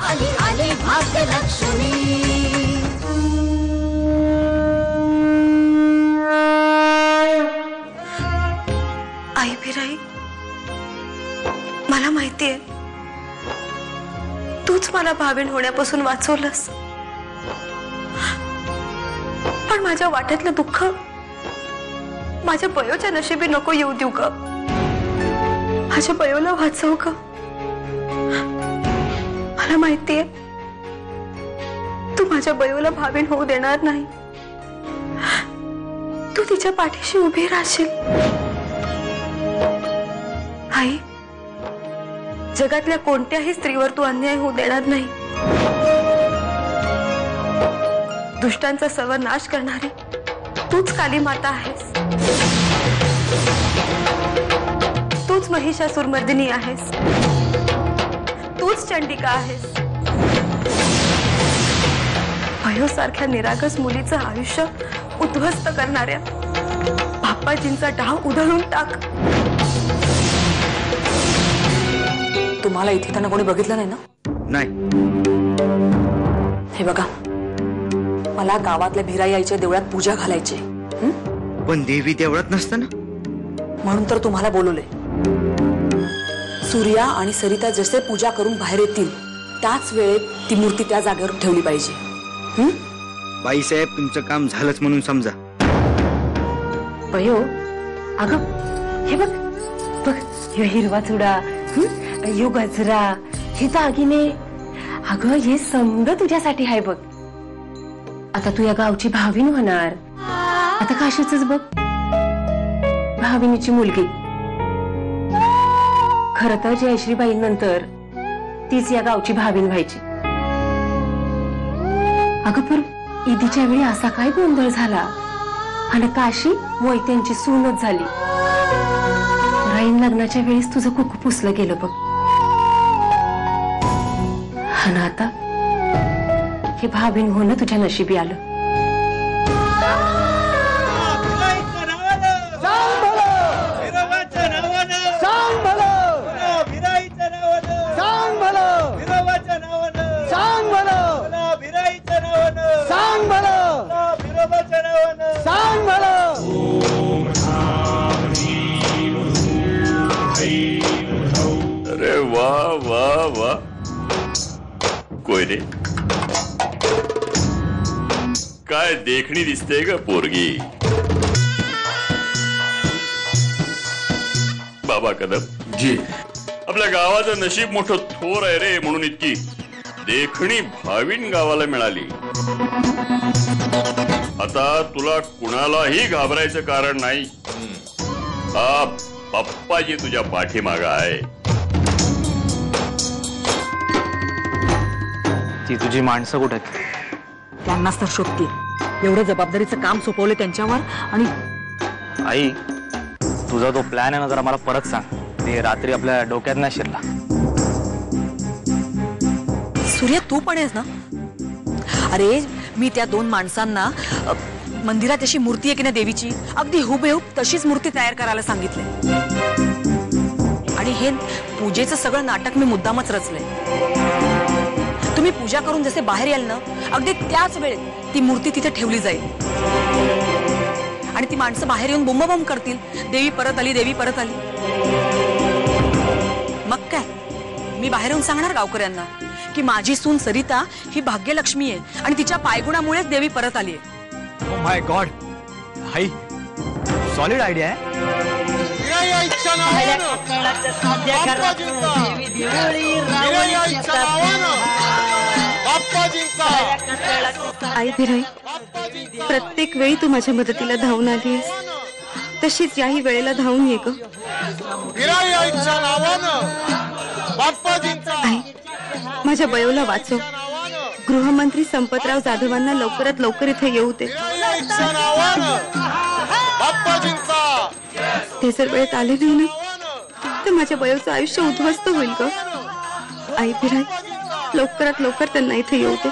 आली आली भाग्यलक्ष्मी। आई भिराई, मला माहितीये तूच मला भावीण होण्यापासून वाचवलंस, पण माझ्या वाट्यातलं दुःख माझ्या बयोच्या नशिबी नको येऊ देऊ ग। माझ्या बयोला वाचव ग। मला माहितीये तू माझ्या बयोला भावीण होऊ देणार नाही, तू तिच्या पाठीशी उभी राहशील। आई, जगातल्या कोणत्याही स्त्रीवर तू अन्याय होऊ देणार नाही। दुष्टांचा सर्वनाश करणारी तूच काली माता आहेस, तूच महिषासुरमर्दिनी आहेस, तूच चंडिका आहेस। भयोसारख्या निरागस मुलीचं आयुष्य उद्ध्वस्त करणाऱ्या बाप्पाजींचा डाव उधळून टाक। तुम्हाला इथे त्यांना कोणी बघितलं नाही ना? नाही। हे बघा, मला गावातल्या भिराई आईच्या देवळात पूजा घालायची, पण देवी देवळात नसताना? म्हणून तर तुम्हाला बोलवले। सूर्या आणि सरिता जसे पूजा करून बाहेर येतील त्याच वेळेत ती मूर्ती त्या जागेवर ठेवली पाहिजे। बाईसाहेब, तुमचं काम झालंच म्हणून समजा। बयो, अगं हे बघ बघ, हे हिरवा चुडा, यो गजरा, हे दागिने, अगं हे समज तुझ्यासाठी आहे बघ। आता तू या गावची भावीण होणार। आता काशीच बघ, भाविनीची मुलगी। खर तर जयश्रीबाई नंतर तीच या गावची भावीण व्हायची। अगं पण ईदीच्या वेळी असा काय गोंधळ झाला आणि काशी मोहित्यांची सूनच झाली। राईन लग्नाच्या वेळेस तुझं कुकू पुसलं गेलं बघ। आणि आता हे भावीण होणं तुझ्या नशिबी आलं। अरे वाह वाह वाह, कोई रे काय देखणी दिसते ग पोरगी। बाबा कदम जी, आपल्या गावाचं नशीब मोठं थोर आहे रे, म्हणून इतकी देखणी भावीण गावाला मिळाली। आता तुला कुणालाही घाबरायचं कारण नाही। हा बाप्पाजी तुझ्या पाठीमागं आहे। ती तुझी माणसं कुठे आहेत? त्यांनाच तर शोधतील। एवढं जबाबदारीचं काम सोपवलं त्यांच्यावर। आणि आई, तुझा तो प्लॅन आहे ना, जरा मला परत सांग। ते रात्री आपल्या डोक्यात नाही शिरला। सूर्या, तू पण आहेस ना? अरे, मी त्या दोन माणसांना मंदिरात अशी मूर्ती आहे की ना देवीची, अगदी हुबेहूब तशीच मूर्ती तयार करायला सांगितले। आणि हे पूजेचं सगळं नाटक मी मुद्दामच रचलंय। तुम्ही पूजा करून जसे बाहेर याल ना, अगदी त्याच वेळेत ती मूर्ती तिथे ठेवली जाईल आणि ती माणसं बाहेर येऊन बोंबाबोंब करतील, देवी परत आली, देवी परत आली। मग काय, मी बाहेर येऊन सांगणार गावकऱ्यांना की माझी सून सरिता ही भाग्यलक्ष्मी आहे आणि तिच्या पायगुणामुळेच देवी परत आली आहे। ओह माय गॉड, भाई सॉलिड आयडिया आहे। आई भिराई, प्रत्येक वेळी तू माझ्या मदतीला धावून आलीस, तशीच याही वेळेला धावून ये ग। आई, माझ्या बयोला वाचव। गृहमंत्री संपतराव जाधवांना लवकरात लवकर इथे येऊ दे। ते जर वेळेत आले नाही ना, तर माझ्या बयोचं आयुष्य उद्ध्वस्त होईल ग। आई भिराई, लवकरात लवकर त्यांना इथे येऊ दे।